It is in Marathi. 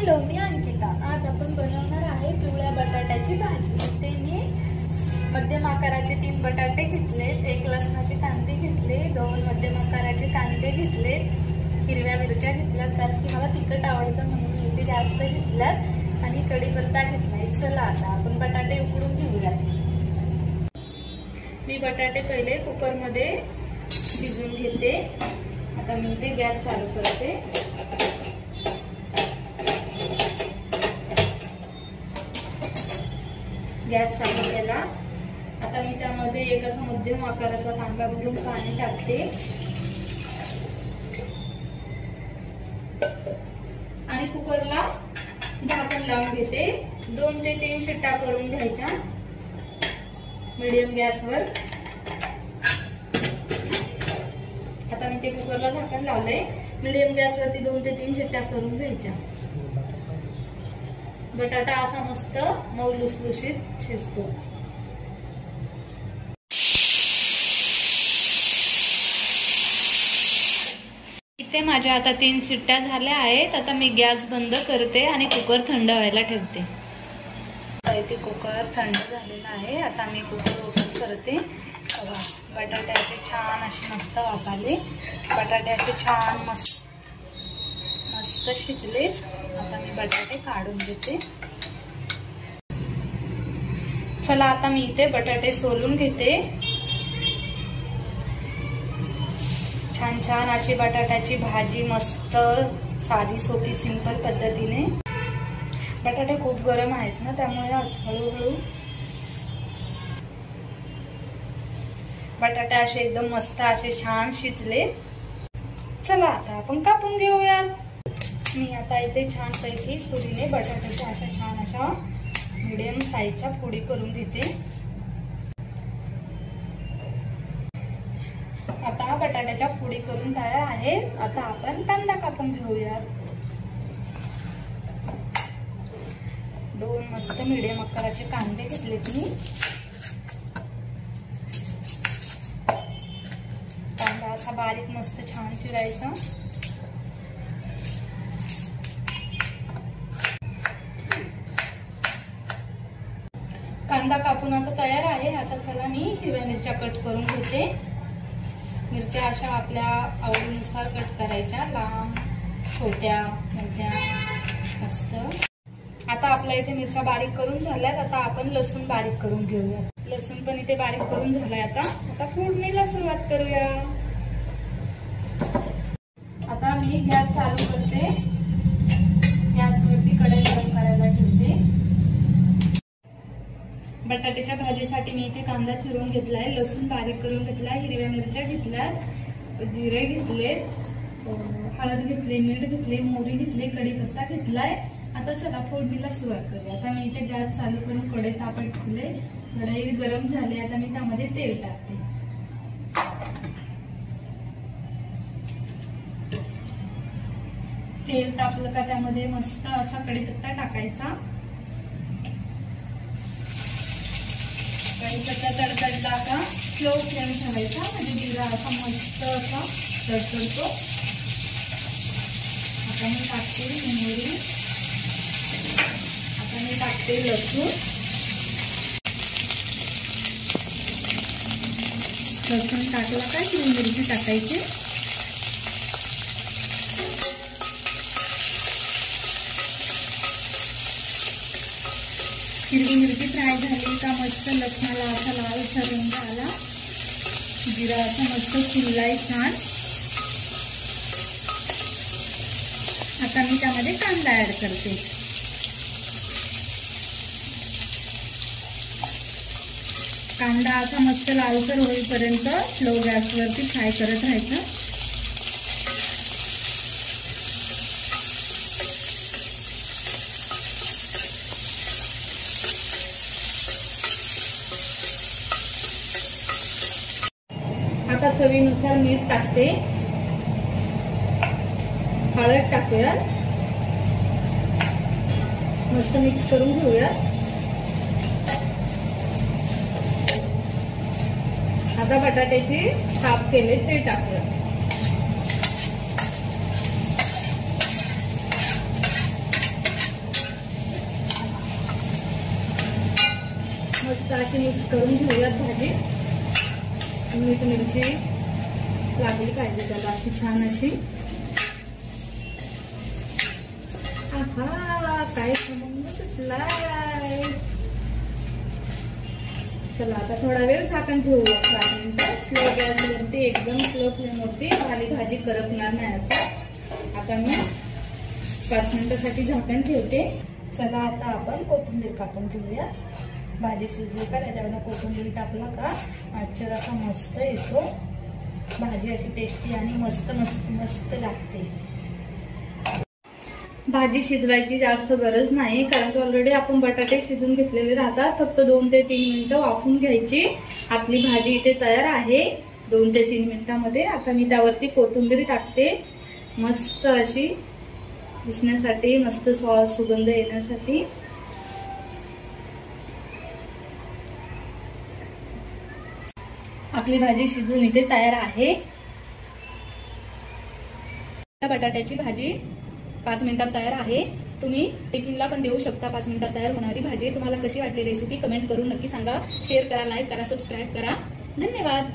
लोणी अंकिता. आज आपण बनवणार आहे पिवळ्या बटाट्याची भाजी. इथे मी मध्यम आकाराचे 3 बटाटे घेतलेत, 1 लसणाचे कांदे घेतले, 2 मध्यम आकाराचे कांदे घेतलेत, हिरव्या मिरच्या घेतल्यात कारण की मला तिखट आवडतं म्हणून मी इथे जास्त घेतल्यात, आणि कढीपत्ता घेतलाय. चला आता आपण बटाटे उकडून घेऊयात. मी बटाटे पहिले कुकर मध्ये शिजवून घेते. आता मी इथे गॅस चालू करते. गॅस चालू केला. आता मी त्यामध्ये एक असा मध्यम आकाराचा तांबा भरून पाणी टाकते आणि कुकरला झाकण लावून घेते. 2 ते 3 शिट्ट्या करून घ्यायच्या मीडियम गॅसवर. आता मी ते कुकरला झाकण लावलंय. मीडियम गॅसवरती 2 ते 3 शिट्ट्या करून घ्यायच्या. बटाटा असा मस्त मऊ लुसलुशीत शिजतो. इथे माझ्या आता 3 शिट्ट्या झाल्या आहेत. आता मी गॅस बंद करते आणि कुकर थंड व्हायला ठेवते. इथे कुकर थंड झालेला आहे. आता मी कुकर ओपन करते. बटाटे असे छान असे मस्त वाफाले. बटाटे असे छान मस्त शिजले. आता मी बटाटे काढून घेते. चला आता मी इथे बटाटे सोलून घेते. छान छान अशी बटाट्याची भाजी मस्त साधी सोपी सिंपल पद्धतीने. बटाटे खूप गरम आहेत ना, त्यामुळे हळूहळू बटाटे असे एकदम मस्त असे छान शिजले. चला आता आपण कापून घेऊयात. मी आता इथे छान पैकी सुरीने बटाट्याच्या अशा छान अशा मीडियम साईजच्या फोडी करून घेते. आता बटाट्याच्या फोडी करून तयार आहेत. आता आपण कांदा कापून घेऊयात. 2 मस्त मीडियम आकाराचे कांदे घेतलेत मी. कांदा असा बारीक मस्त छान चिरायचा. कांदा कापून आता तयार आहे. आता चला मी हिरव्या मिरच्या कट करून घेते. मिरच्या अशा आपल्या आवडीनुसार कट करायच्या, लांब छोट्या मोठ्या मस्त. आता आपल्या इथे मिरच्या बारीक करून झाल्यात. आता आपण लसूण बारीक करून घेऊया. लसूण पण इथे बारीक करून झालाय. आता फोडणीला सुरुवात करूया. आता मी गॅस चालू करते. गॅसवरती कढई गरम करायला ठेवते. बटाट्याच्या भाजीसाठी मी इथे कांदा चिरून घेतलाय, लसूण बारीक करून घेतलाय, हिरव्या मिरच्या घेतल्यात, जिरे घेतलेत, हळद घेतले, मीठ घेतले, मोहरी घेतले, कढीपत्ता घेतलाय. आता चला फोडणीला सुरुवात करूया. आता मी इथे गॅस चालू करून कढई तापत ठेवले. कढई गरम झाली. आता मी त्यामध्ये तेल टाकते. तेल तापलं का त्यामध्ये मस्त असा कढीपत्ता टाकायचा. कढीपत्ता तडतडला का स्लो फ्लेम ठेवायचा, म्हणजे जिरा असा मस्त असा तडतडतो. आता मी टाकते मोहरी. आता मी टाकते लसूण. लसूण टाकला का हिरवी मिरची टाकायची. हिरवी मिरची फ्राय झाली का मस्त लसणाला असा लालसर रंग आला. जिरा असा मस्त फुललाय छान. आता मी त्यामध्ये कांदा ऍड करते. कांदा असा मस्त लालसर होईपर्यंत स्लो गॅसवरती फ्राय करत राहायचं. आता चवीनुसार मीठ टाकते. हळद टाकूया. मस्त मिक्स करून घेऊया. आता बटाट्याची काप केले ते टाकूया. मस्त अशी मिक्स करून घेऊयात भाजी. मीठ मिरची लागली पाहिजे त्याला अशी छान अशी. आहा काय खमंग सुटलाय. चला आता थोडा वेळ झाकण ठेवूया 5 मिनिटं. स्लो गॅसवरती एकदम स्लो फ्लेमवरती भाजी करपणार नाही. आता मी 5 मिनिटासाठी झाकण ठेवते. चला आता आपण कोथिंबीर कापून घेऊया. भाजी शिजली का त्याच्यावर कोथिंबीर टाकला का आजच्या असा मस्त येतो. भाजी अशी टेस्टी आणि मस्त मस्त मस्त लागते. भाजी शिजवायची जास्त गरज नाही कारण की ऑलरेडी आपण बटाटे शिजून घेतलेले राहतात. फक्त 2 ते 3 मिनिटं वाफवून घ्यायची. आपली भाजी इथे तयार आहे 2 ते 3 मिनिटांमध्ये. आता मी त्यावरती कोथिंबीर टाकते मस्त अशी दिसण्यासाठी, मस्त सुगंध येण्यासाठी. आपली भाजी शिजून इथे तयार आहे. बटाट्याची भाजी 5 मिनिटात तयार आहे. तुम्ही टिफिनला पण देऊ शकता. 5 मिनिटात तयार होणारी भाजी. तुम्हाला कशी वाटली रेसिपी कमेंट करून नक्की सांगा. शेअर करा, लाईक करा, सबस्क्राईब करा. धन्यवाद.